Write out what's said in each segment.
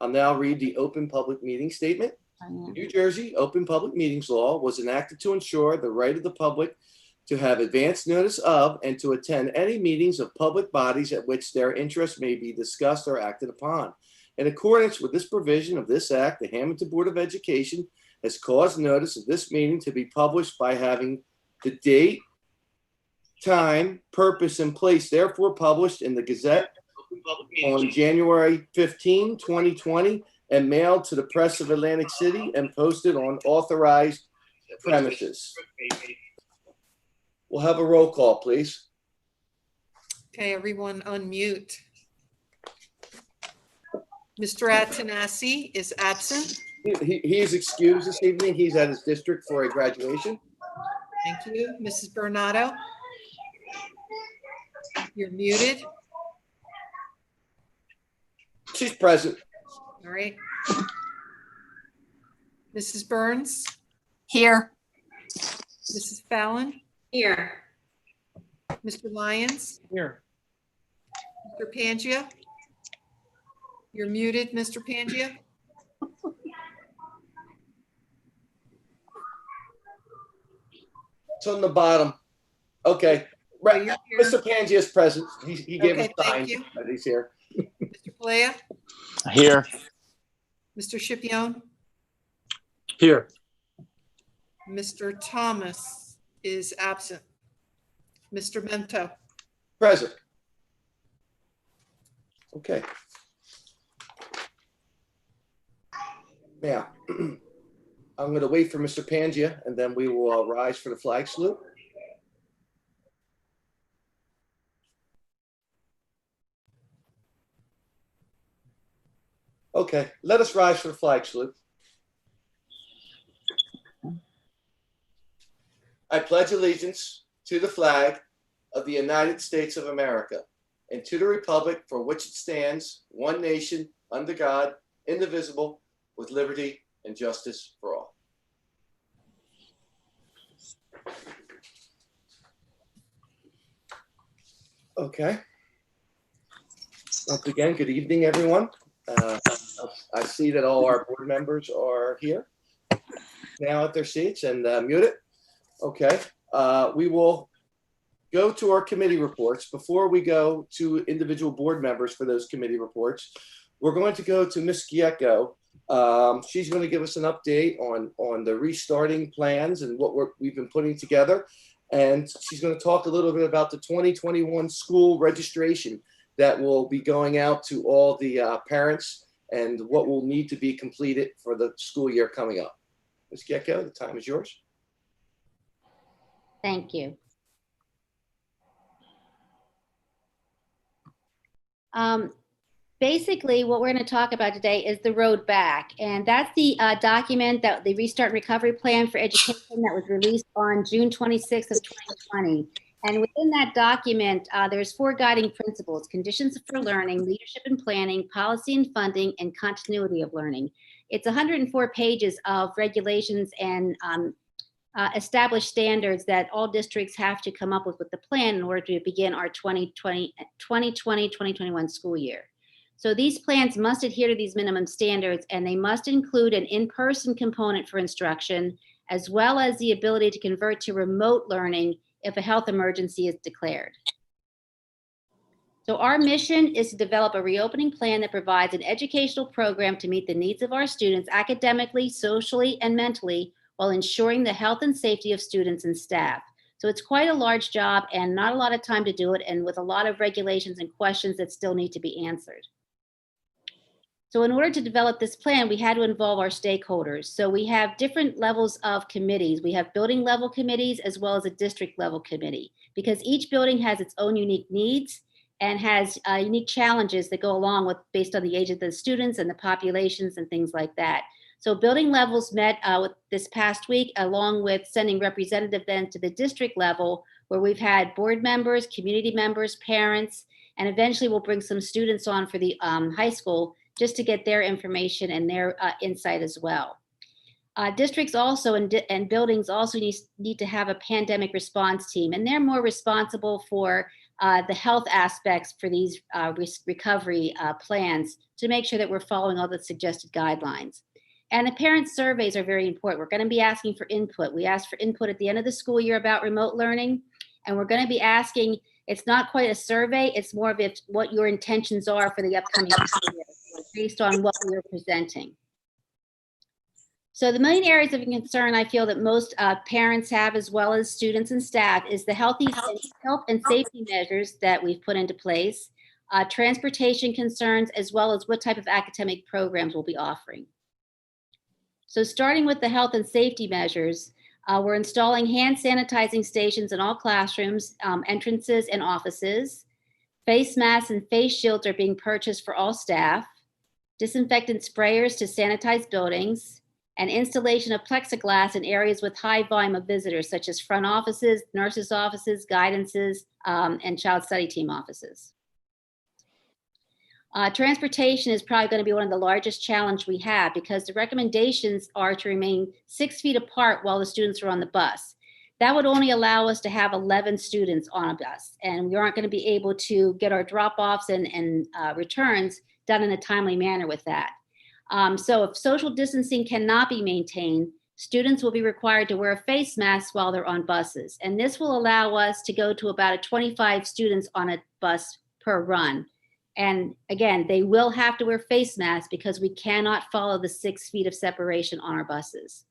I'll now read the open public meeting statement. The New Jersey Open Public Meetings Law was enacted to ensure the right of the public to have advance notice of and to attend any meetings of public bodies at which their interests may be discussed or acted upon. In accordance with this provision of this act, the Hammonton Board of Education has caused notice of this meeting to be published by having the date, time, purpose, and place therefore published in the Gazette on January 15, 2020, and mailed to the press of Atlantic City and posted on authorized premises. We'll have a roll call, please. Okay, everyone unmute. Mr. Atanasi is absent. He is excused this evening. He's at his district for a graduation. Thank you. Mrs. Bernardo? You're muted. She's present. All right. Mrs. Burns? Here. Mrs. Fallon? Here. Mr. Lyons? Here. Mr. Pangia? You're muted, Mr. Pangia. It's on the bottom. Okay. Right. You're here. Mr. Pangia is present. He gave Okay, us a sign thank you. that he's here. Mr. Palea? Here. Mr. Scipione? Here. Mr. Thomas is absent. Mr. Mento? Present. Okay. Now, I'm going to wait for Mr. Pangia, and then we will rise for the flag salute. Okay, let us rise for the flag salute. I pledge allegiance to the flag of the United States of America and to the republic for which it stands, one nation, under God, indivisible, with liberty and justice for all. Okay. Once again, good evening, everyone. I see that all our board members are here now at their seats and muted. Okay. We will go to our committee reports. Before we go to individual board members for those committee reports, we're going to go to Ms. Giecko. She's going to give us an update on the restarting plans and what we've been putting together. And she's going to talk a little bit about the 2021 school registration that will be going out to all the parents and what will need to be completed for the school year coming up. Ms. Giecko, the time is yours. Thank you. Basically, what we're going to talk about today is the road back. And that's the document, that the Restart and Recovery Plan for Education that was released on June 26th of 2020. And within that document, there's 4 guiding principles: conditions for learning, leadership and planning, policy and funding, and continuity of learning. It's 104 pages of regulations and established standards that all districts have to come up with the plan in order to begin our 2020-2021 school year. So these plans must adhere to these minimum standards, and they must include an in-person component for instruction, as well as the ability to convert to remote learning if a health emergency is declared. So our mission is to develop a reopening plan that provides an educational program to meet the needs of our students academically, socially, and mentally, while ensuring the health and safety of students and staff. So it's quite a large job and not a lot of time to do it, and with a lot of regulations and questions that still need to be answered. So in order to develop this plan, we had to involve our stakeholders. So we have different levels of committees. We have building level committees as well as a district level committee, because each building has its own unique needs and has unique challenges that go along with based on the age of the students and the populations and things like that. So building levels met with this past week, along with sending representatives then to the district level, where we've had board members, community members, parents, and eventually we'll bring some students on for the high school just to get their information and their insight as well. Districts also and buildings also need to have a pandemic response team, and they're more responsible for the health aspects for these recovery plans to make sure that we're following all the suggested guidelines. And the parent surveys are very important. We're going to be asking for input. We asked for input at the end of the school year about remote learning, and we're going to be asking, it's not quite a survey, it's more of what your intentions are for the upcoming school year based on what we are presenting. So the main areas of concern I feel that most parents have, as well as students and staff, is the health and safety measures that we've put into place, transportation concerns, as well as what type of academic programs we'll be offering. So starting with the health and safety measures, we're installing hand sanitizing stations in all classrooms, entrances, and offices. Face masks and face shields are being purchased for all staff. Disinfectant sprayers to sanitize buildings, and installation of plexiglass in areas with high volume of visitors, such as front offices, nurses' offices, guidances, and child study team offices. Transportation is probably going to be one of the largest challenges we have, because the recommendations are to remain 6 feet apart while the students are on the bus. That would only allow us to have 11 students on a bus, and we aren't going to be able to get our drop-offs and returns done in a timely manner with that. So if social distancing cannot be maintained, students will be required to wear a face mask while they're on buses. And this will allow us to go to about 25 students on a bus per run. And again, they will have to wear face masks because we cannot follow the 6 feet of separation on our buses.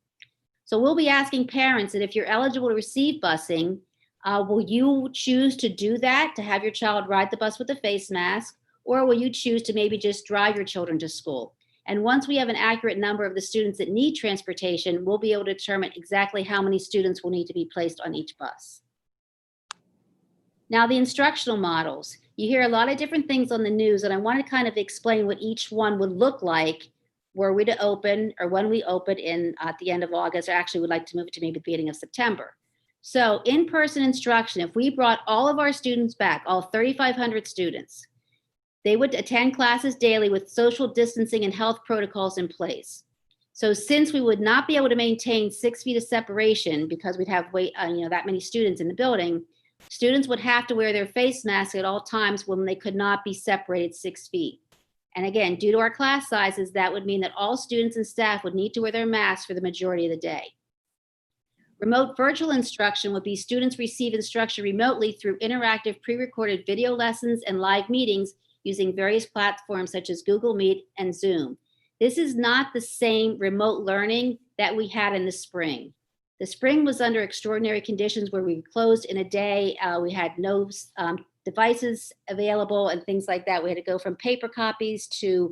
So we'll be asking parents that if you're eligible to receive busing, will you choose to do that, to have your child ride the bus with a face mask, or will you choose to maybe just drive your children to school? And once we have an accurate number of the students that need transportation, we'll be able to determine exactly how many students will need to be placed on each bus. Now, the instructional models. You hear a lot of different things on the news, and I want to kind of explain what each one would look like were we to open, or when we open at the end of August, or actually would like to move it to maybe the beginning of September. So in-person instruction, if we brought all of our students back, all 3,500 students, they would attend classes daily with social distancing and health protocols in place. So since we would not be able to maintain 6 feet of separation because we'd have that many students in the building, students would have to wear their face masks at all times when they could not be separated 6 feet. And again, due to our class sizes, that would mean that all students and staff would need to wear their masks for the majority of the day. Remote virtual instruction would be students receive instruction remotely through interactive pre-recorded video lessons and live meetings using various platforms such as Google Meet and Zoom. This is not the same remote learning that we had in the spring. The spring was under extraordinary conditions where we closed in a day. We had no devices available and things like that. We had to go from paper copies to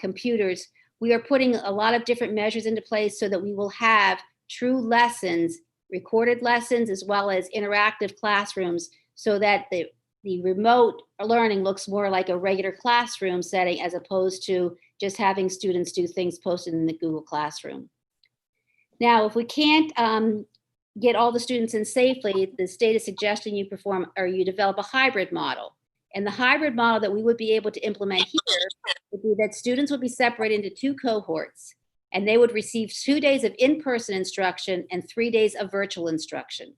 computers. We are putting a lot of different measures into place so that we will have true lessons, recorded lessons, as well as interactive classrooms, so that the remote learning looks more like a regular classroom setting as opposed to just having students do things posted in the Google Classroom. Now, if we can't get all the students in safely, the state is suggesting you develop a hybrid model. And the hybrid model that we would be able to implement here would be that students would be separated into 2 cohorts, and they would receive 2 days of in-person instruction and 3 days of virtual instruction.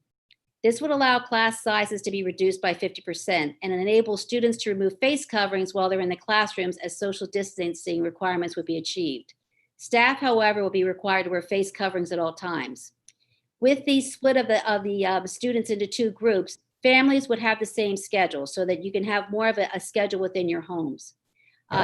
This would allow class sizes to be reduced by 50% and enable students to remove face coverings while they're in the classrooms as social distancing requirements would be achieved. Staff, however, will be required to wear face coverings at all times. With the split of the students into 2 groups, families would have the same schedule so that you can have more of a schedule within your homes.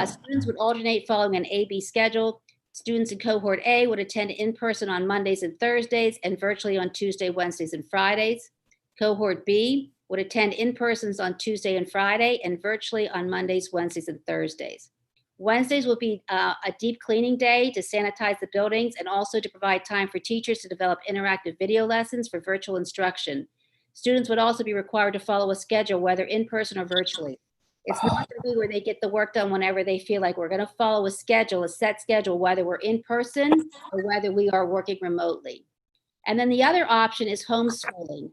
Students would alternate following an A-B schedule. Students in cohort A would attend in person on Mondays and Thursdays and virtually on Tuesday, Wednesdays, and Fridays. Cohort B would attend in-persons on Tuesday and Friday and virtually on Mondays, Wednesdays, and Thursdays. Wednesdays will be a deep cleaning day to sanitize the buildings and also to provide time for teachers to develop interactive video lessons for virtual instruction. Students would also be required to follow a schedule, whether in person or virtually. It's not going to be where they get the work done whenever they feel like. We're going to follow a schedule, a set schedule, whether we're in person or whether we are working remotely. And then the other option is homeschooling.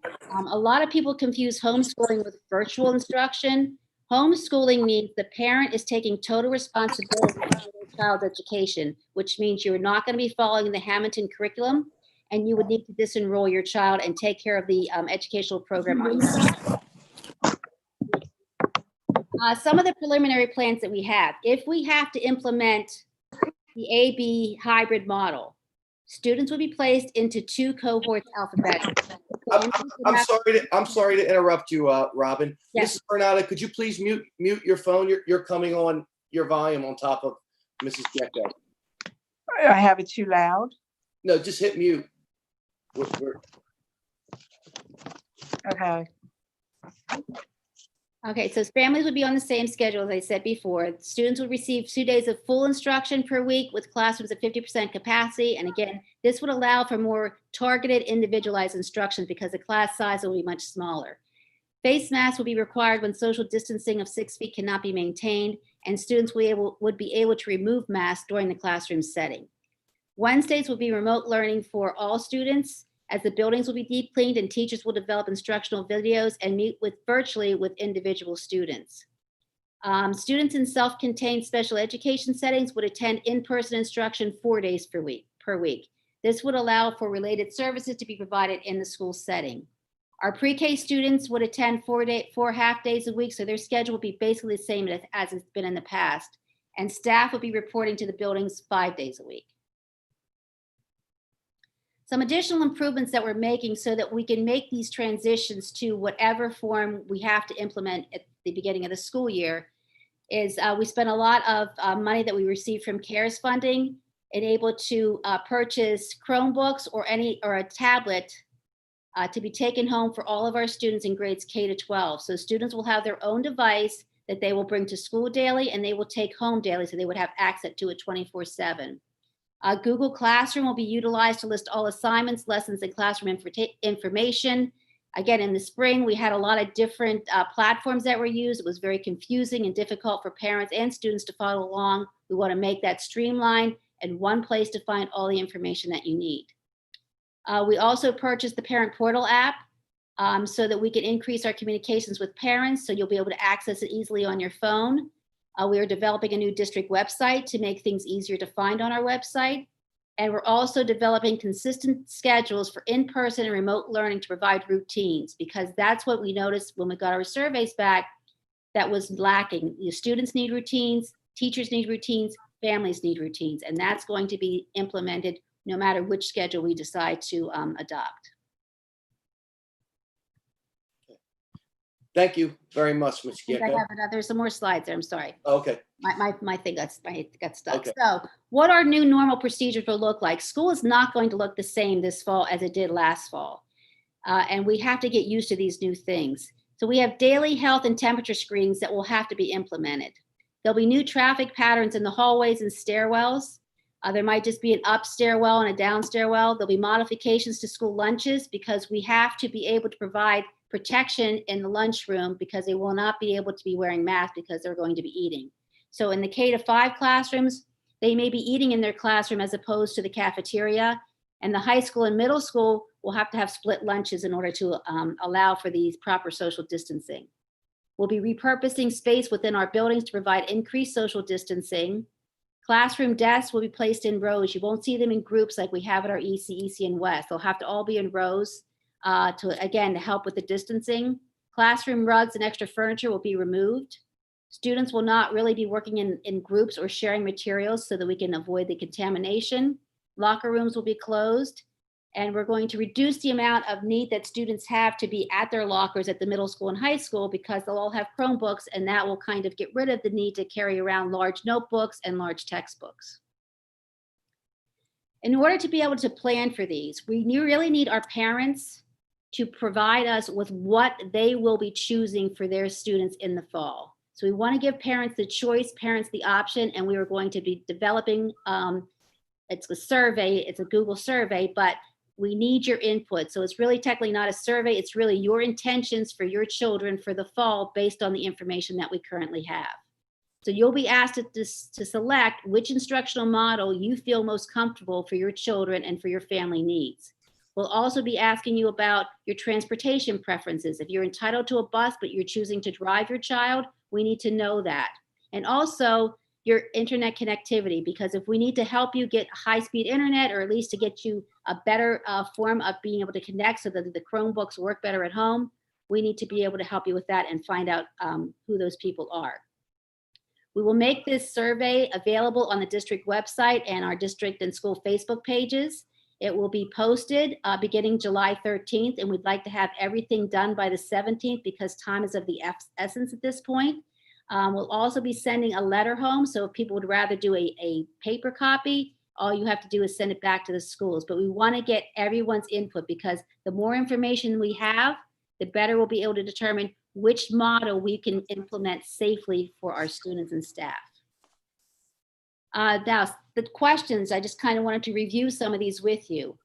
A lot of people confuse homeschooling with virtual instruction. Homeschooling means the parent is taking total responsibility for their child's education, which means you're not going to be following the Hammonton curriculum, and you would need to disenroll your child and take care of the educational program on your own. Some of the preliminary plans that we have, if we have to implement the AB hybrid model, students will be placed into 2 cohorts alphabetically. I'm sorry to interrupt you, Robin. Yes. Mrs. Bernada, could you please mute your phone? You're coming on your volume on top of Mrs. Gecko. I have it too loud. No, just hit mute. Okay. Okay, so families would be on the same schedule as I said before. Students would receive 2 days of full instruction per week with classrooms at 50% capacity. And again, this would allow for more targeted, individualized instructions because the class size will be much smaller. Face masks will be required when social distancing of 6 feet cannot be maintained, and students would be able to remove masks during the classroom setting. Wednesdays will be remote learning for all students, as the buildings will be deep cleaned and teachers will develop instructional videos and meet virtually with individual students. Students in self-contained special education settings would attend in-person instruction 4 days per week. This would allow for related services to be provided in the school setting. Our pre-K students would attend 4 half days a week, so their schedule will be basically the same as it's been in the past. And staff will be reporting to the buildings 5 days a week. Some additional improvements that we're making so that we can make these transitions to whatever form we have to implement at the beginning of the school year is we spent a lot of money that we received from CARES funding and able to purchase Chromebooks or a tablet to be taken home for all of our students in grades K to 12. So students will have their own device that they will bring to school daily and they will take home daily, so they would have access to it 24/7. Google Classroom will be utilized to list all assignments, lessons, and classroom information. Again, in the spring, we had a lot of different platforms that were used. It was very confusing and difficult for parents and students to follow along. We want to make that streamlined and one place to find all the information that you need. We also purchased the Parent Portal app so that we can increase our communications with parents, so you'll be able to access it easily on your phone. We are developing a new district website to make things easier to find on our website. And we're also developing consistent schedules for in-person and remote learning to provide routines, because that's what we noticed when we got our surveys back that was lacking. The students need routines, teachers need routines, families need routines, and that's going to be implemented no matter which schedule we decide to adopt. Thank you very much, Ms. Gecko. There's some more slides there, I'm sorry. Okay. My thing got stuck. Okay. So what our new normal procedures will look like. School is not going to look the same this fall as it did last fall. And we have to get used to these new things. So we have daily health and temperature screenings that will have to be implemented. There'll be new traffic patterns in the hallways and stairwells. There might just be an up stairwell and a down stairwell. There'll be modifications to school lunches because we have to be able to provide protection in the lunchroom because they will not be able to be wearing masks because they're going to be eating. So in the K to 5 classrooms, they may be eating in their classroom as opposed to the cafeteria. And the high school and middle school will have to have split lunches in order to allow for these proper social distancing. We'll be repurposing space within our buildings to provide increased social distancing. Classroom desks will be placed in rows. You won't see them in groups like we have at our EC, and West. They'll have to all be in rows to help with the distancing. Classroom rugs and extra furniture will be removed. Students will not really be working in groups or sharing materials so that we can avoid the contamination. Locker rooms will be closed. And we're going to reduce the amount of need that students have to be at their lockers at the middle school and high school because they'll all have Chromebooks, and that will kind of get rid of the need to carry around large notebooks and large textbooks. In order to be able to plan for these, we really need our parents to provide us with what they will be choosing for their students in the fall. So we want to give parents the choice, parents the option, and we are going to be developing, it's a survey, it's a Google survey, but we need your input. So it's really technically not a survey, it's really your intentions for your children for the fall based on the information that we currently have. So you'll be asked to select which instructional model you feel most comfortable for your children and for your family needs. We'll also be asking you about your transportation preferences. If you're entitled to a bus, but you're choosing to drive your child, we need to know that. And also your internet connectivity, because if we need to help you get high-speed internet, or at least to get you a better form of being able to connect so that the Chromebooks work better at home, we need to be able to help you with that and find out who those people are. We will make this survey available on the district website and our district and school Facebook pages. It will be posted beginning July 13th, and we'd like to have everything done by the 17th because time is of the essence at this point. We'll also be sending a letter home, so if people would rather do a paper copy, all you have to do is send it back to the schools. But we want to get everyone's input because the more information we have, the better we'll be able to determine which model we can implement safely for our students and staff. Now, the questions, I just kind of wanted to review some of these with you.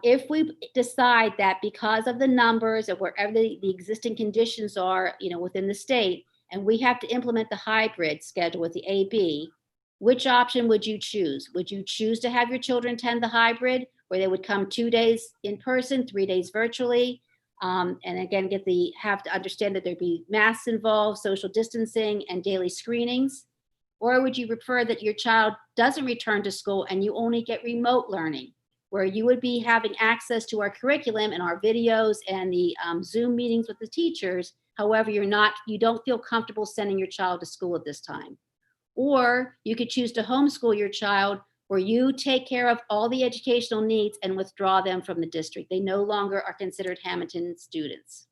If we decide that because of the numbers of wherever the existing conditions are, within the state, and we have to implement the hybrid schedule with the AB, which option would you choose? Would you choose to have your children attend the hybrid, where they would come 2 days in person, 3 days virtually? And again, have to understand that there'd be masks involved, social distancing, and daily screenings. Or would you prefer that your child doesn't return to school and you only get remote learning, where you would be having access to our curriculum and our videos and the Zoom meetings with the teachers? However, you don't feel comfortable sending your child to school at this time. Or you could choose to homeschool your child, where you take care of all the educational needs and withdraw them from the district. They no longer are considered Hammonton students.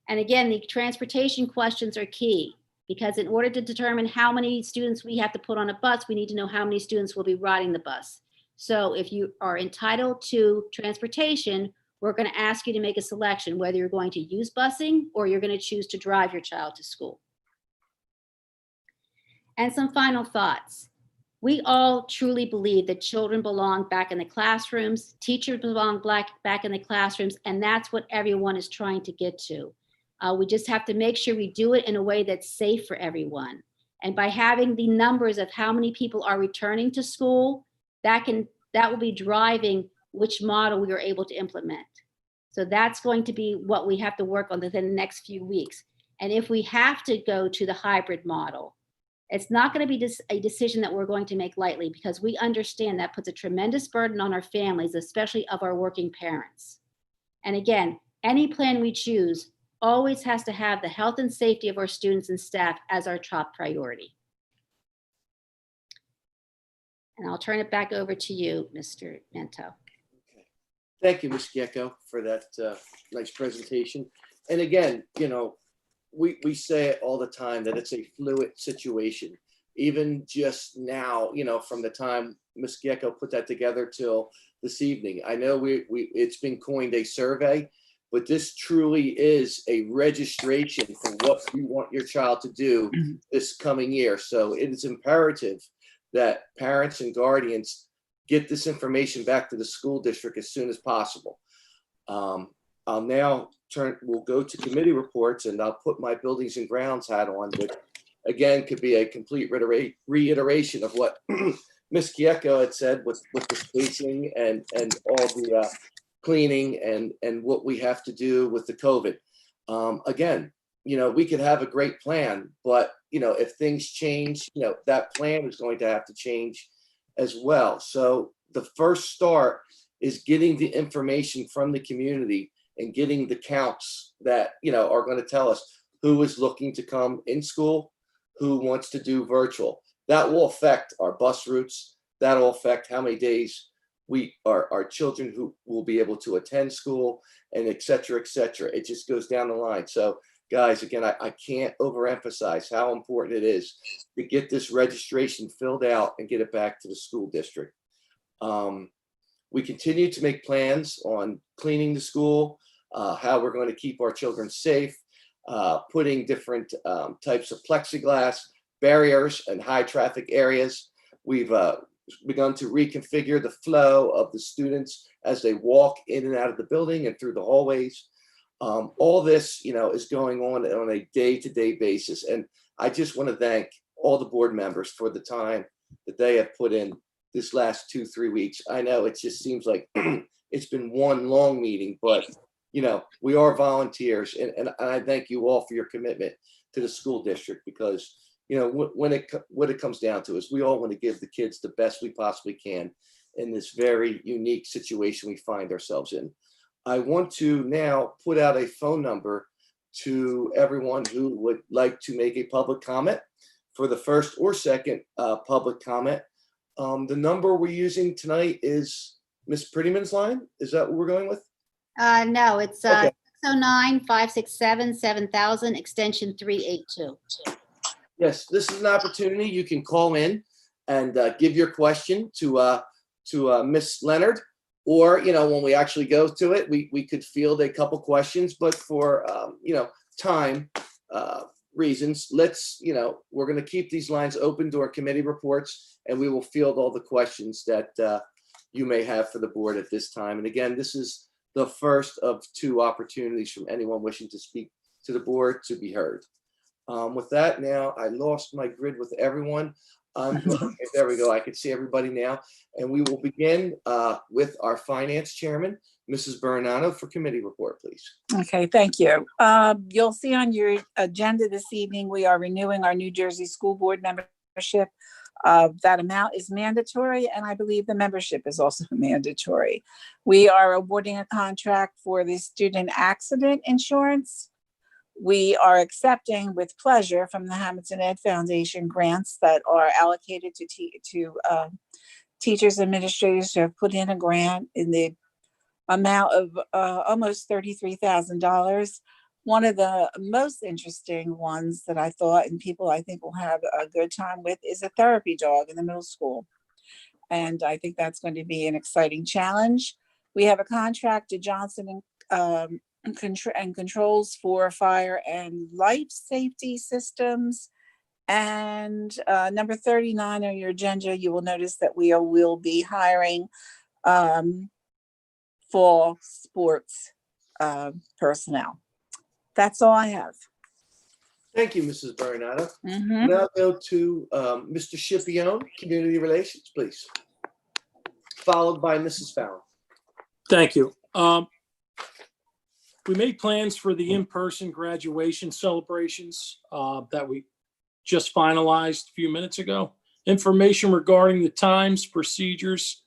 And again, the transportation questions are key, because in order to determine how many students we have to put on a bus, we need to know how many students will be riding the bus. So if you are entitled to transportation, we're going to ask you to make a selection, whether you're going to use busing or you're going to choose to drive your child to school. And some final thoughts. We all truly believe that children belong back in the classrooms, teachers belong back in the classrooms, and that's what everyone is trying to get to. We just have to make sure we do it in a way that's safe for everyone. And by having the numbers of how many people are returning to school, that will be driving which model we are able to implement. So that's going to be what we have to work on within the next few weeks. And if we have to go to the hybrid model, it's not going to be a decision that we're going to make lightly, because we understand that puts a tremendous burden on our families, especially of our working parents. And again, any plan we choose always has to have the health and safety of our students and staff as our top priority. And I'll turn it back over to you, Mr. Mento. Okay. Thank you, Ms. Gecko, for that nice presentation. And again, we say it all the time that it's a fluid situation. Even just now, from the time Ms. Gecko put that together till this evening, I know it's been coined a survey, but this truly is a registration for what you want your child to do this coming year. So it is imperative that parents and guardians get this information back to the school district as soon as possible. I'll now we'll go to committee reports, and I'll put my buildings and grounds hat on, which again could be a complete reiteration of what Ms. Gecko had said with the spacing and all the cleaning and what we have to do with the COVID. Again, we could have a great plan, but if things change, that plan is going to have to change as well. So the first start is getting the information from the community and getting the counts that are going to tell us who is looking to come in school, who wants to do virtual. That will affect our bus routes. That will affect how many days our children who will be able to attend school, and et cetera, et cetera. It just goes down the line. So guys, again, I can't overemphasize how important it is to get this registration filled out and get it back to the school district. We continue to make plans on cleaning the school, how we're going to keep our children safe, putting different types of plexiglass barriers in high traffic areas. We've begun to reconfigure the flow of the students as they walk in and out of the building and through the hallways. All this, is going on a day-to-day basis. And I just want to thank all the board members for the time that they have put in this last 2-3 weeks. I know it just seems like it's been one long meeting, but we are volunteers, and I thank you all for your commitment to the school district, because what it comes down to is we all want to give the kids the best we possibly can in this very unique situation we find ourselves in. I want to now put out a phone number to everyone who would like to make a public comment for the first or second public comment. The number we're using tonight is Miss Prettyman's line. Is that what we're going with? No, it's Okay. 609-567-7000, extension 382. Yes, this is an opportunity. You can call in and give your question to Miss Leonard, or when we actually go to it, we could field a couple questions. But for time reasons, we're going to keep these lines open during committee reports, and we will field all the questions that you may have for the board at this time. And again, this is the first of two opportunities from anyone wishing to speak to the board to be heard. With that, now I lost my grid with everyone. There we go. I can see everybody now. And we will begin with our finance chairman, Mrs. Bernardo, for committee report, please. Okay, thank you. You'll see on your agenda this evening, we are renewing our New Jersey School Board membership. That amount is mandatory, and I believe the membership is also mandatory. We are awarding a contract for the student accident insurance. We are accepting with pleasure from the Hammonton Ed Foundation grants that are allocated to teachers, administrators who have put in a grant in the amount of almost $33,000. One of the most interesting ones that I thought, and people I think will have a good time with, is a therapy dog in the middle school. And I think that's going to be an exciting challenge. We have a contract to Johnson and controls for fire and life safety systems. And number 39 on your agenda, you will notice that we will be hiring fall sports personnel. That's all I have. Thank you, Mrs. Bernardo. Mhm. Now go to Mr. Scipione, Community Relations, please. Followed by Mrs. Fallon. Thank you. We made plans for the in-person graduation celebrations that we just finalized a few minutes ago. Information regarding the times, procedures,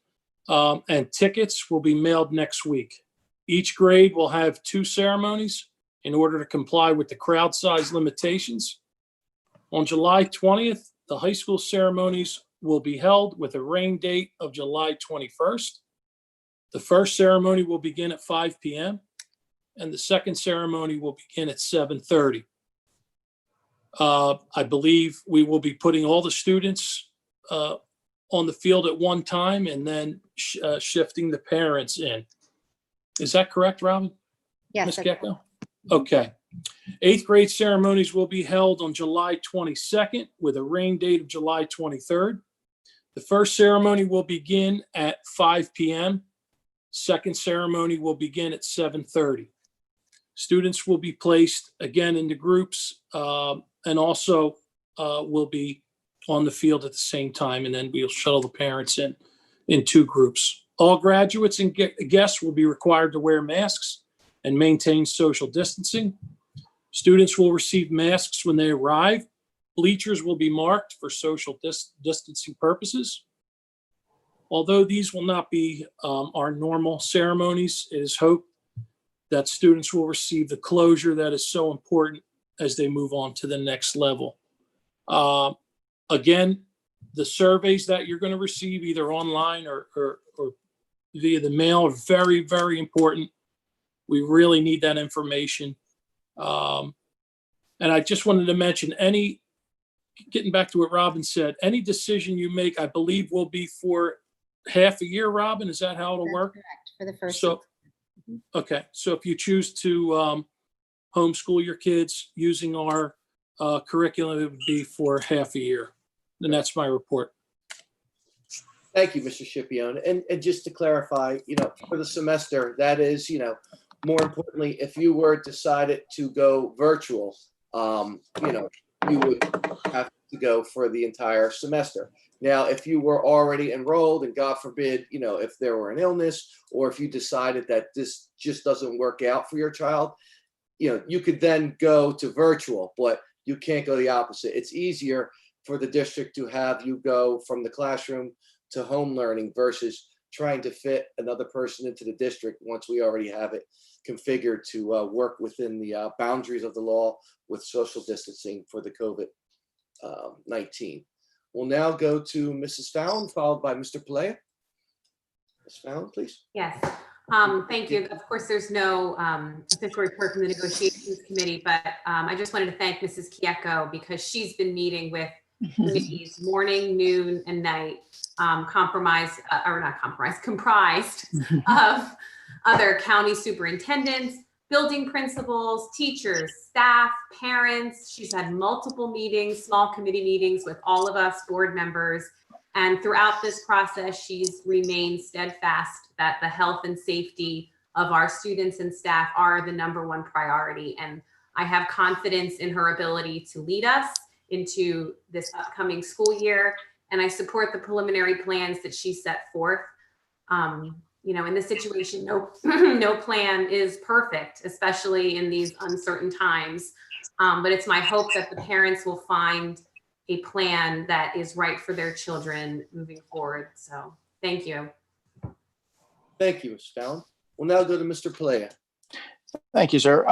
and tickets will be mailed next week. Each grade will have 2 ceremonies in order to comply with the crowd size limitations. On July 20th, the high school ceremonies will be held with a rain date of July 21st. The first ceremony will begin at 5 p.m. and the second ceremony will begin at 7:30. I believe we will be putting all the students on the field at one time and then shifting the parents in. Is that correct, Robin? Yes. Ms. Gecko? Okay. 8th grade ceremonies will be held on July 22nd with a rain date of July 23rd. The first ceremony will begin at 5 p.m. Second ceremony will begin at 7:30. Students will be placed again into groups and also will be on the field at the same time, and then we'll shuttle the parents in 2 groups. All graduates and guests will be required to wear masks and maintain social distancing. Students will receive masks when they arrive. Bleachers will be marked for social distancing purposes. Although these will not be our normal ceremonies, it is hoped that students will receive the closure that is so important as they move on to the next level. Again, the surveys that you're going to receive either online or via the mail are very, very important. We really need that information. And I just wanted to mention getting back to what Robin said, any decision you make, I believe, will be for half a year, Robin. Is that how it'll That's work? correct, for the first. So, okay. So if you choose to homeschool your kids using our curriculum, it would be for half a year. And that's my report. Thank you, Mr. Scipione. And just to clarify, for the semester, that is, more importantly, if you were decided to go virtual, you would have to go for the entire semester. Now, if you were already enrolled and God forbid, if there were an illness or if you decided that this just doesn't work out for your child, you could then go to virtual, but you can't go the opposite. It's easier for the district to have you go from the classroom to home learning versus trying to fit another person into the district once we already have it configured to work within the boundaries of the law with social distancing for the COVID-19. We'll now go to Mrs. Fallon, followed by Mr. Pelea. Ms. Fallon, please. Yes, thank you. Of course, there's no official report from the negotiations committee, but I just wanted to thank Mrs. Kieko because she's been meeting with committees morning, noon, and night, comprised of other county superintendents, building principals, teachers, staff, parents. She's had multiple meetings, small committee meetings with all of us board members. And throughout this process, she's remained steadfast that the health and safety of our students and staff are the #1 priority. And I have confidence in her ability to lead us into this upcoming school year. And I support the preliminary plans that she set forth. In this situation, no plan is perfect, especially in these uncertain times. But it's my hope that the parents will find a plan that is right for their children moving forward. So thank you. Thank you, Ms. Fallon. We'll now go to Mr. Pelea. Thank you, sir.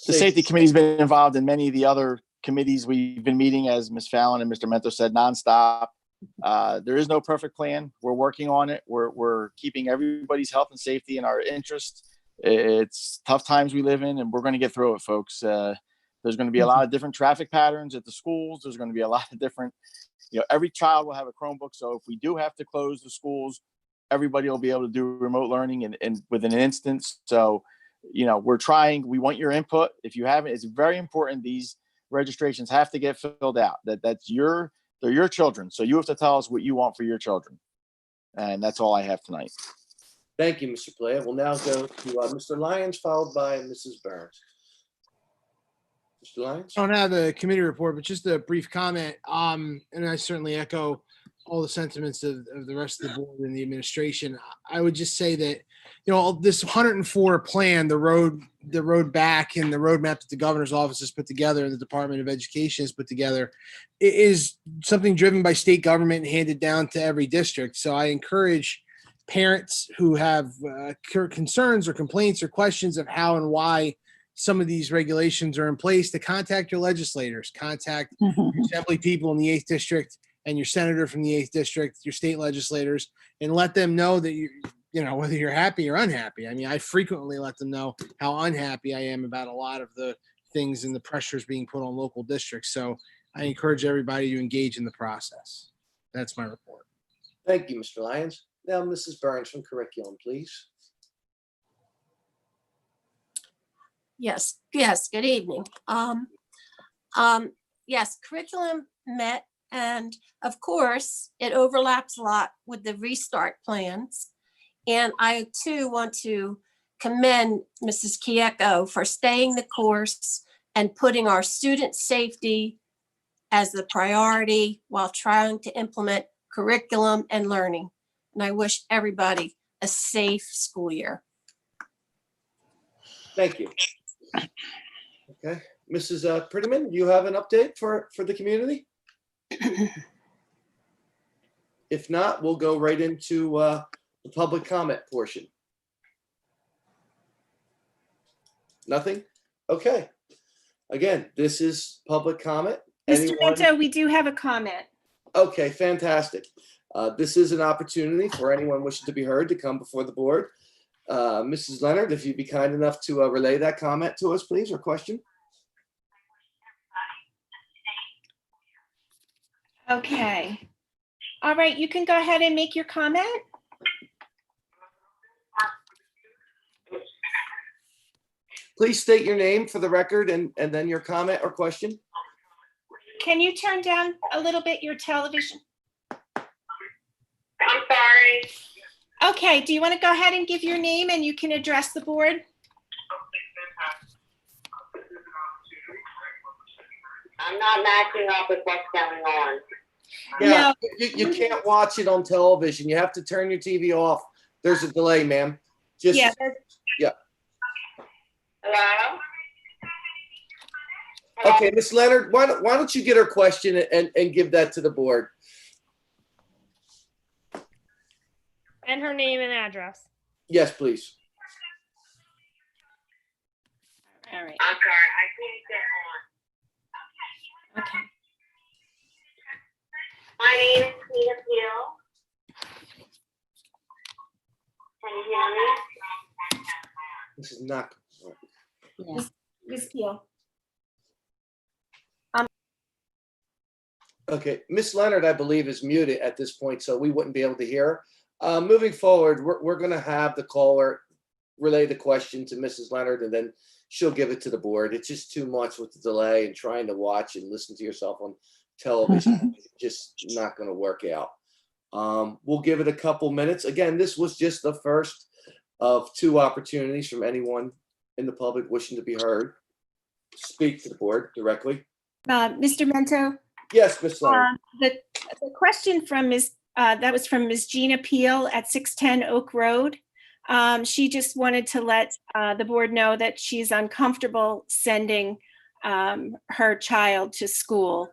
The safety committee's been involved in many of the other committees we've been meeting, as Ms. Fallon and Mr. Mento said, nonstop. There is no perfect plan. We're working on it. We're keeping everybody's health and safety in our interest. It's tough times we live in, and we're going to get through it, folks. There's going to be a lot of different traffic patterns at the schools. There's going to be a lot of different, every child will have a Chromebook. So if we do have to close the schools, everybody will be able to do remote learning and within an instance. So, we're trying, we want your input. If you haven't, it's very important. These registrations have to get filled out. They're your children. So you have to tell us what you want for your children. And that's all I have tonight. Thank you, Mr. Pelea. We'll now go to Mr. Lyons, followed by Mrs. Burns. Mr. Lyons? I don't have a committee report, but just a brief comment. And I certainly echo all the sentiments of the rest of the board and the administration. I would just say that, this 104 plan, the road back and the roadmap that the governor's office has put together and the Department of Education has put together is something driven by state government and handed down to every district. So I encourage parents who have concerns or complaints or questions of how and why some of these regulations are in place to contact your legislators, contact your assembly people in the 8th district and your senator from the 8th district, your state legislators, and let them know that whether you're happy or unhappy. I mean, I frequently let them know how unhappy I am about a lot of the things and the pressures being put on local districts. So I encourage everybody to engage in the process. That's my report. Thank you, Mr. Lyons. Now, Mrs. Burns from Curriculum, please. Yes, good evening. Yes, curriculum met, and of course, it overlaps a lot with the restart plans. And I too want to commend Mrs. Kieko for staying the course and putting our student safety as the priority while trying to implement curriculum and learning. And I wish everybody a safe school year. Thank you. Okay, Mrs. Prettyman, do you have an update for the community? If not, we'll go right into the public comment portion. Nothing? Okay. Again, this is public comment. Mr. Anyone? Mento, we do have a comment. Okay, fantastic. This is an opportunity for anyone wishing to be heard to come before the board. Mrs. Leonard, if you'd be kind enough to relay that comment to us, please, or question. Okay. All right, you can go ahead and make your comment. Please state your name for the record and then your comment or question. Can you turn down a little bit your television? I'm sorry. Okay, do you want to go ahead and give your name and you can address the board? I'm not matching up with what's going on. Yeah, No. you can't watch it on television. You have to turn your TV off. There's a delay, ma'am. Just Yeah. Hello? Okay, Miss Leonard, why don't you get her question and give that to the board? And her name and address. Yes, please. All right. I'm sorry, I couldn't get on. Okay. My name is Tina Peel. Can you hear me? This is not. Yeah. Ms. Peel. Okay, Miss Leonard, I believe, is muted at this point, so we wouldn't be able to hear her. Moving forward, we're going to have the caller relay the question to Mrs. Leonard, and then she'll give it to the board. It's just too much with the delay and trying to watch and listen to yourself on television. It's just not going to work out. We'll give it a couple minutes. Again, this was just the first of 2 opportunities from anyone in the public wishing to be heard. Speak to the board directly. Mr. Mento, Yes, Miss Leonard. the question from that was from Ms. Gina Peel at 610 Oak Road. She just wanted to let the board know that she's uncomfortable sending her child to school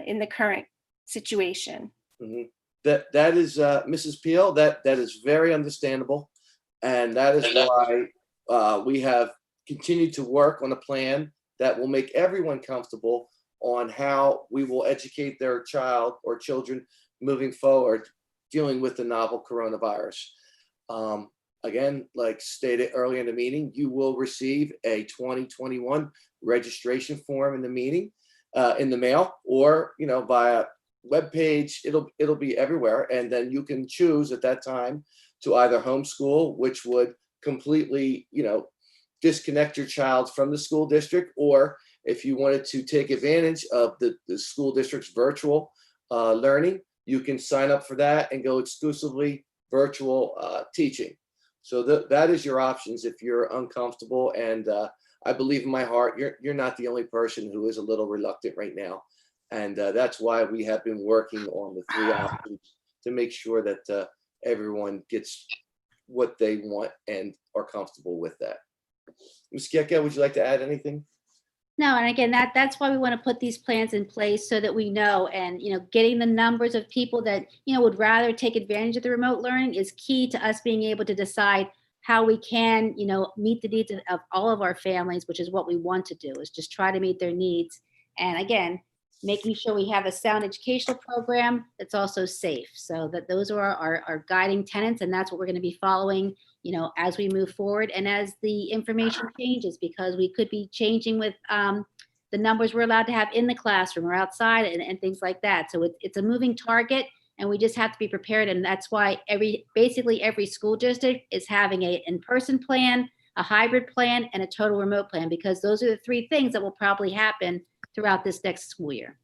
in the current situation. Mhm. That is Mrs. Peel. That is very understandable, and that is why we have continued to work on a plan that will make everyone comfortable on how we will educate their child or children moving forward, dealing with the novel coronavirus. Again, like stated earlier in the meeting, you will receive a 2021 registration form in the meeting, in the mail, or via webpage. It'll be everywhere, and then you can choose at that time to either homeschool, which would completely disconnect your child from the school district, or if you wanted to take advantage of the school district's virtual learning, you can sign up for that and go exclusively virtual teaching. So that is your options if you're uncomfortable. And I believe in my heart, you're not the only person who is a little reluctant right now. And that's why we have been working on the 3 options to make sure that everyone gets what they want and are comfortable with that. Ms. Kieka, would you like to add anything? No, and again, that's why we want to put these plans in place so that we know, and getting the numbers of people that would rather take advantage of the remote learning is key to us being able to decide how we can meet the needs of all of our families, which is what we want to do, is just try to meet their needs. And again, making sure we have a sound educational program that's also safe. So that those are our guiding tenets, and that's what we're going to be following as we move forward and as the information changes, because we could be changing with the numbers we're allowed to have in the classroom or outside and things like that. So it's a moving target, and we just have to be prepared. And that's why basically every school district is having an in-person plan, a hybrid plan, and a total remote plan, because those are the 3 things that will probably happen throughout this next school year.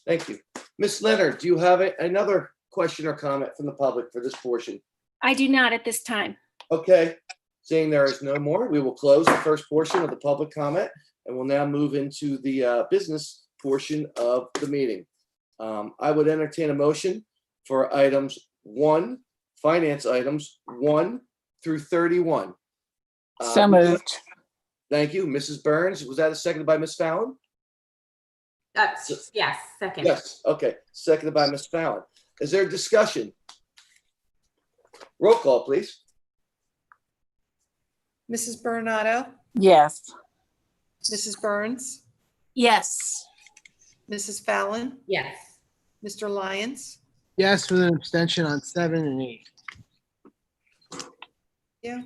Thank you. Ms. Leonard, do you have another question or comment from the public for this portion? I do not at this time. Okay, seeing there is no more, we will close the first portion of the public comment, and we'll now move into the business portion of the meeting. I would entertain a motion for items 1, finance items 1 through 31. So moved. Thank you. Mrs. Burns, was that seconded by Ms. Fallon? Yes, second. Yes, okay, seconded by Ms. Fallon. Is there discussion? Roll call, please. Mrs. Bernardo, Yes. Mrs. Burns, Yes. Mrs. Fallon, Yes. Mr. Lyons. Yes, with an abstention on 7 and 8. Yeah.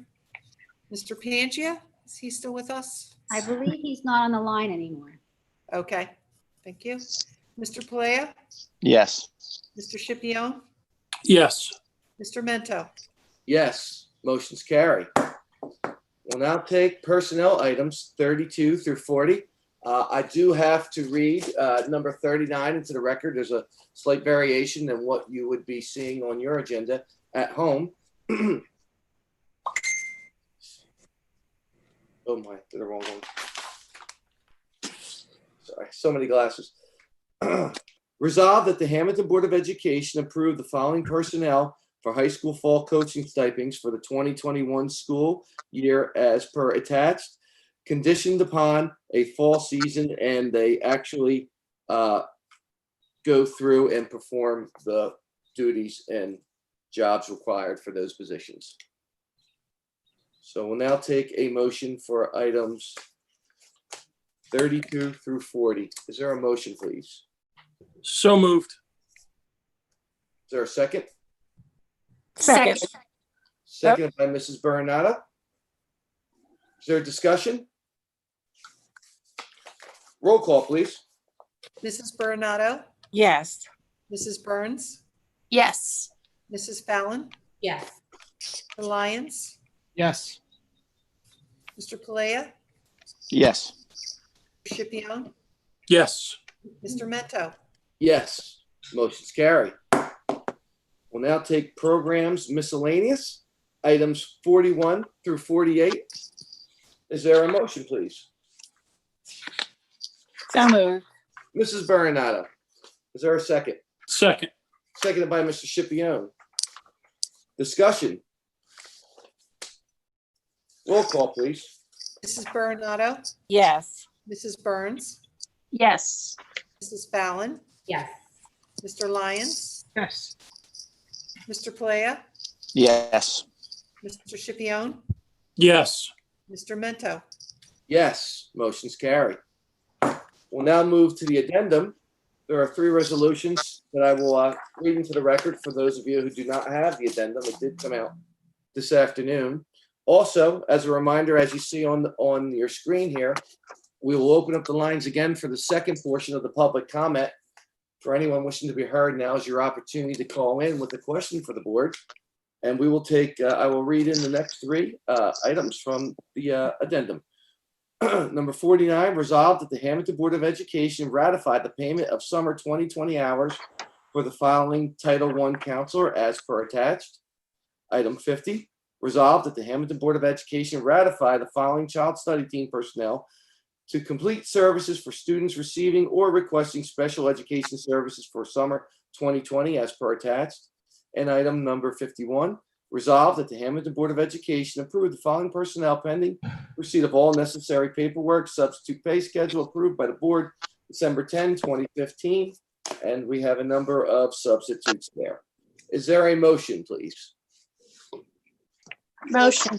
Mr. Pangia, is he still with us? I believe he's not on the line anymore. Okay, thank you. Mr. Palea, Yes. Mr. Shipion, Yes. Mr. Mento. Yes, motion's carry. We'll now take personnel items 32 through 40. I do have to read number 39 into the record. There's a slight variation in what you would be seeing on your agenda at home. Oh my, did the wrong one. Sorry, so many glasses. Resolved that the Hammonton Board of Education approve the following personnel for high school fall coaching stipends for the 2021 school year as per attached, conditioned upon a fall season, and they actually go through and perform the duties and jobs required for those positions. So we'll now take a motion for items 32 through 40. Is there a motion, please? So moved. Is there a second? Second. Seconded by Mrs. Bernata. Is there a discussion? Roll call, please. Mrs. Bernardo, Yes. Mrs. Burns, Yes. Mrs. Fallon, Yes. Mr. Lyons, Yes. Mr. Palea, Yes. Shipion, Yes. Mr. Mento. Yes, motion's carried. We'll now take programs miscellaneous, items 41 through 48. Is there a motion, please? So moved. Mrs. Bernata, is there a second? Second. Seconded by Mr. Shipion. Discussion. Roll call, please. Mrs. Bernardo, Yes. Mrs. Burns, Yes. Mrs. Fallon, Yes. Mr. Lyons, Yes. Mr. Palea, Yes. Mr. Shipion, Yes. Mr. Mento. Yes, motion's carried. We'll now move to the addendum. There are 3 resolutions that I will read into the record for those of you who do not have the addendum. It did come out this afternoon. Also, as a reminder, as you see on your screen here, we will open up the lines again for the second portion of the public comment. For anyone wishing to be heard, now is your opportunity to call in with a question for the board. And we will take, I will read in the next 3 items from the addendum. Number 49, resolved that the Hammonton Board of Education ratify the payment of summer 2020 hours for the following Title I counselor as per attached. Item 50, resolved that the Hammonton Board of Education ratify the following child study team personnel to complete services for students receiving or requesting special education services for summer 2020 as per attached. And item number 51, resolved that the Hammonton Board of Education approve the following personnel pending receipt of all necessary paperwork, substitute pay schedule approved by the board December 10, 2015. And we have a number of substitutes there. Is there a motion, please? Motion.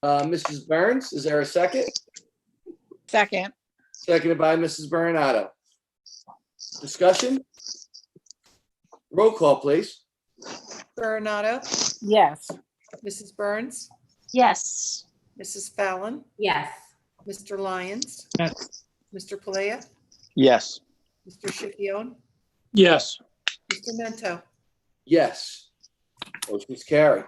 Mrs. Burns, is there a second? Second. Seconded by Mrs. Bernardo. Discussion? Roll call, please. Bernardo, Yes. Mrs. Burns, Yes. Mrs. Fallon, Yes. Mr. Lyons, Yes. Mr. Palea, Yes. Mr. Shipion, Yes. Mr. Mento. Yes. Motion's carried.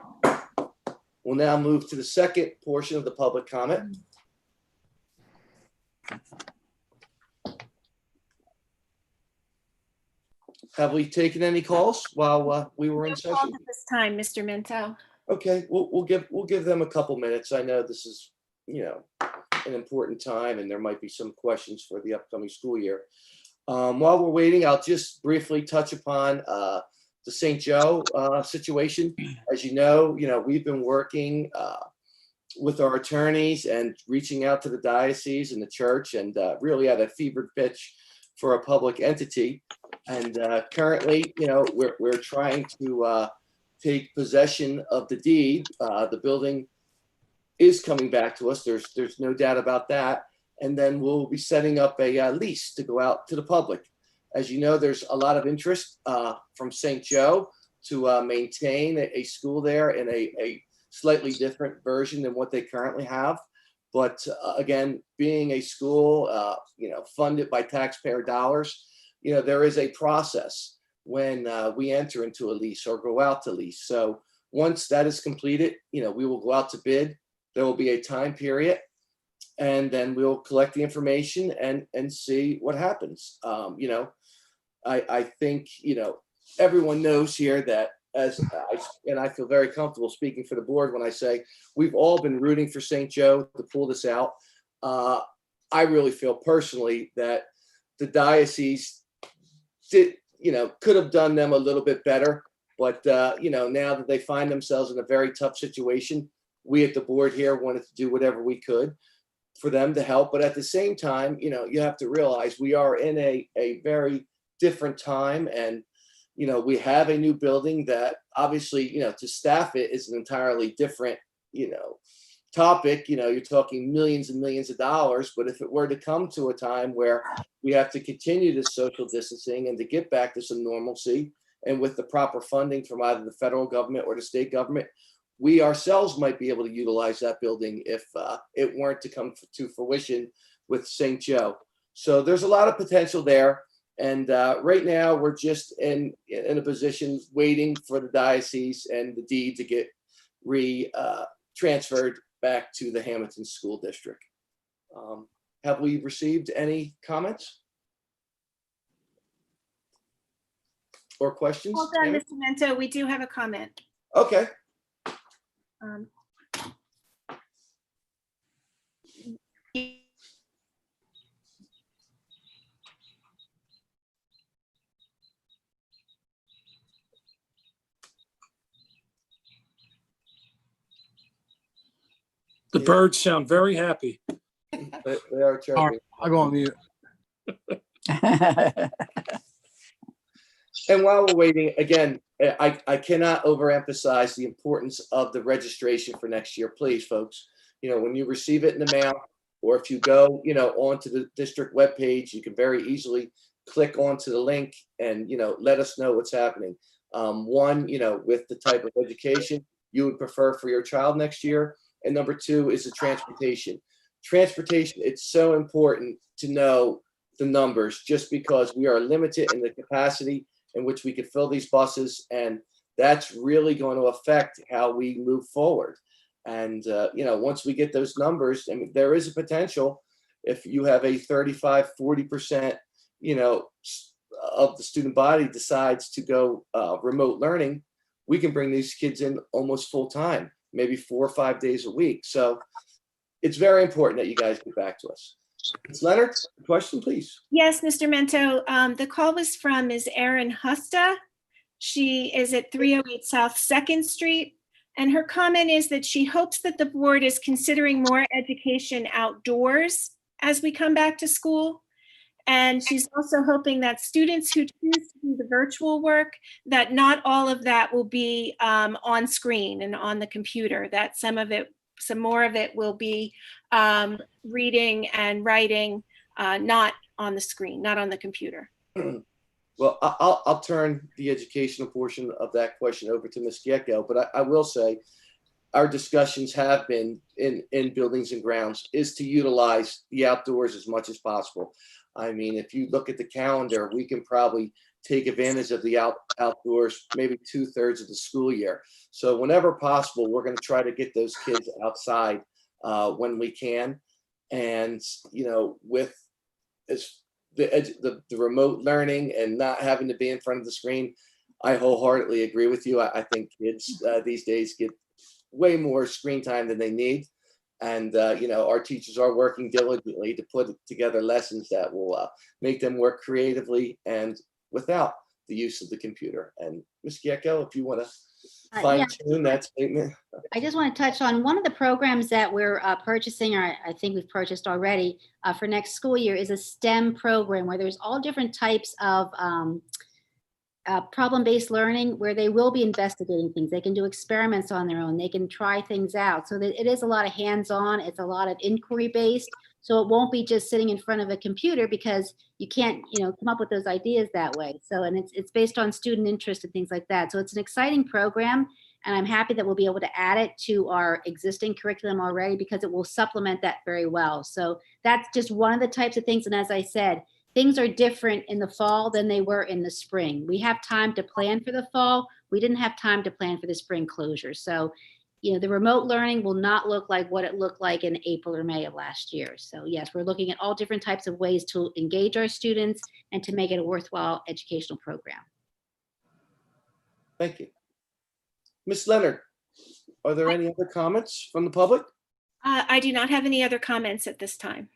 We'll now move to the second portion of the public comment. Have we taken any calls while we were in No session? calls at this time, Mr. Minto. Okay, we'll give them a couple minutes. I know this is, an important time and there might be some questions for the upcoming school year. While we're waiting, I'll just briefly touch upon the St. Joe situation. As you know, we've been working with our attorneys and reaching out to the diocese and the church and really at a fevered pitch for a public entity. And currently, we're trying to take possession of the deed. The building is coming back to us. There's no doubt about that. And then we'll be setting up a lease to go out to the public. As you know, there's a lot of interest from St. Joe to maintain a school there in a slightly different version than what they currently have. But again, being a school, funded by taxpayer dollars, there is a process when we enter into a lease or go out to lease. So once that is completed, we will go out to bid. There will be a time period, and then we'll collect the information and see what happens. I think, everyone knows here that I feel very comfortable speaking for the board when I say we've all been rooting for St. Joe to pull this out. I really feel personally that the diocese could have done them a little bit better, but now that they find themselves in a very tough situation, we at the board here wanted to do whatever we could for them to help. But at the same time, you have to realize we are in a very different time, and We have a new building that obviously, to staff it is an entirely different, topic. You're talking millions and millions of dollars. But if it were to come to a time where we have to continue this social distancing and to get back to some normalcy, and with the proper funding from either the federal government or the state government, we ourselves might be able to utilize that building if it weren't to come to fruition with St. Joe. So there's a lot of potential there. And right now we're just in a position waiting for the diocese and the deed to get transferred back to the Hammonton School District. Have we received any comments or questions? Hold on, Tammy? Mr. Mento, we do have a comment. Okay. Um, The birds sound very happy. They are chirping. All right, I'll go on mute. And while we're waiting, again, I cannot overemphasize the importance of the registration for next year. Please, folks, when you receive it in the mail, or if you go, onto the district webpage, you can very easily click onto the link and, let us know what's happening. One, with the type of education you would prefer for your child next year. And number two is the transportation. Transportation, it's so important to know the numbers, just because we are limited in the capacity in which we could fill these buses, and that's really going to affect how we move forward. And once we get those numbers, I mean, there is a potential, if you have a 35-40%, of the student body decides to go remote learning, we can bring these kids in almost full time, maybe 4 or 5 days a week. So it's very important that you guys get back to us. Ms. Leonard, question, please. Yes, Mr. Mento, the call was from Ms. Erin Husta. She is at 308 South 2nd Street. And her comment is that she hopes that the board is considering more education outdoors as we come back to school. And she's also hoping that students who choose to do the virtual work, that not all of that will be on screen and on the computer, that some more of it will be reading and writing, not on the screen, not on the computer. Well, I'll turn the educational portion of that question over to Ms. Giecko, but I will say our discussions have been in buildings and grounds is to utilize the outdoors as much as possible. I mean, if you look at the calendar, we can probably take advantage of the outdoors maybe 2/3 of the school year. So whenever possible, we're going to try to get those kids outside when we can. And, with the remote learning and not having to be in front of the screen, I wholeheartedly agree with you. I think kids these days get way more screen time than they need. And, our teachers are working diligently to put together lessons that will make them work creatively and without the use of the computer. And Ms. Giecko, if you want to fine tune that statement. I just want to touch on one of the programs that we're purchasing, or I think we've purchased already for next school year, is a STEM program where there's all different types of problem-based learning, where they will be investigating things. They can do experiments on their own. They can try things out. So that it is a lot of hands-on. It's a lot of inquiry-based. So it won't be just sitting in front of a computer, because you can't, come up with those ideas that way. So, and it's based on student interest and things like that. So it's an exciting program, and I'm happy that we'll be able to add it to our existing curriculum already, because it will supplement that very well. So that's just one of the types of things. And as I said, things are different in the fall than they were in the spring. We have time to plan for the fall. We didn't have time to plan for the spring closure. So, the remote learning will not look like what it looked like in April or May of last year. So yes, we're looking at all different types of ways to engage our students and to make it a worthwhile educational program. Thank you. Ms. Leonard, are there any other comments from the public? I do not have any other comments at this time.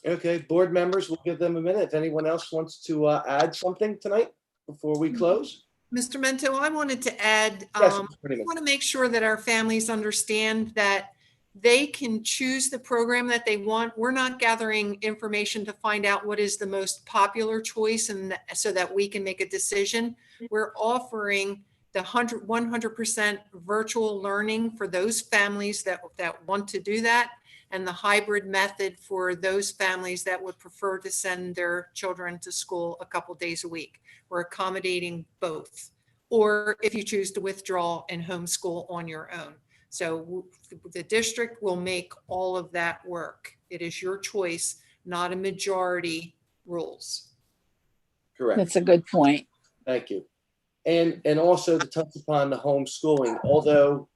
Okay, board members, we'll give them a minute. If anyone else wants to add something tonight before we close. Mr. Mento, I wanted to add, Yes, I want to make sure that our families understand that They can choose the program that they want. We're not gathering information to find out what is the most popular choice and so that we can make a decision. We're offering the 100% virtual learning for those families that want to do that, and the hybrid method for those families that would prefer to send their children to school a couple days a week. We're accommodating both. Or if you choose to withdraw and homeschool on your own. So the district will make all of that work. It is your choice, not a majority rules. Correct. That's a good point. Thank you. And also to touch upon the homeschooling, although,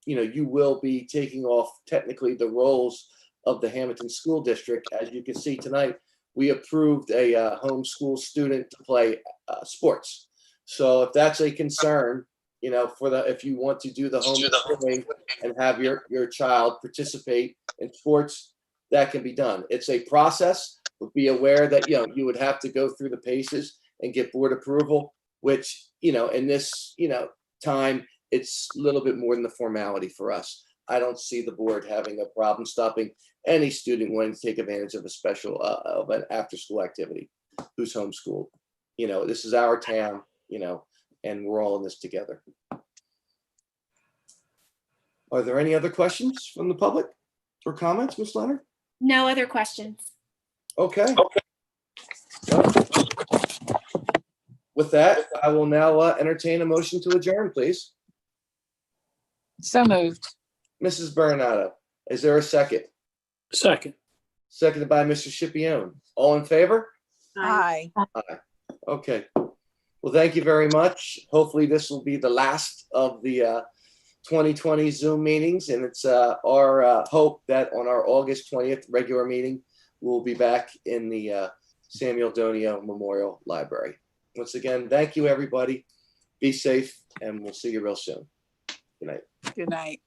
you will be taking off technically the roles of the Hammonton School District. As you can see tonight, we approved a homeschool student to play sports. So if that's a concern, if you want to do the homeschooling and have your child participate in sports, that can be done. It's a process, but be aware that, you would have to go through the paces and get board approval, which, in this, time, it's a little bit more than the formality for us. I don't see the board having a problem stopping any student wanting to take advantage of a special, of an after-school activity who's homeschooled. This is our town, and we're all in this together. Are there any other questions from the public or comments, Ms. Leonard? No other questions. Okay. Well, with that, I will now entertain a motion to adjourn, please. So moved. Mrs. Bernardo, is there a second? Second. Seconded by Mr. Scipione. All in favor? Aye. Okay. Well, thank you very much. Hopefully this will be the last of the 2020 Zoom meetings, and it's our hope that on our August 20th regular meeting, we'll be back in the Samuel Donio Memorial Library. Once again, thank you, everybody. Be safe, and we'll see you real soon. Good night. Good night.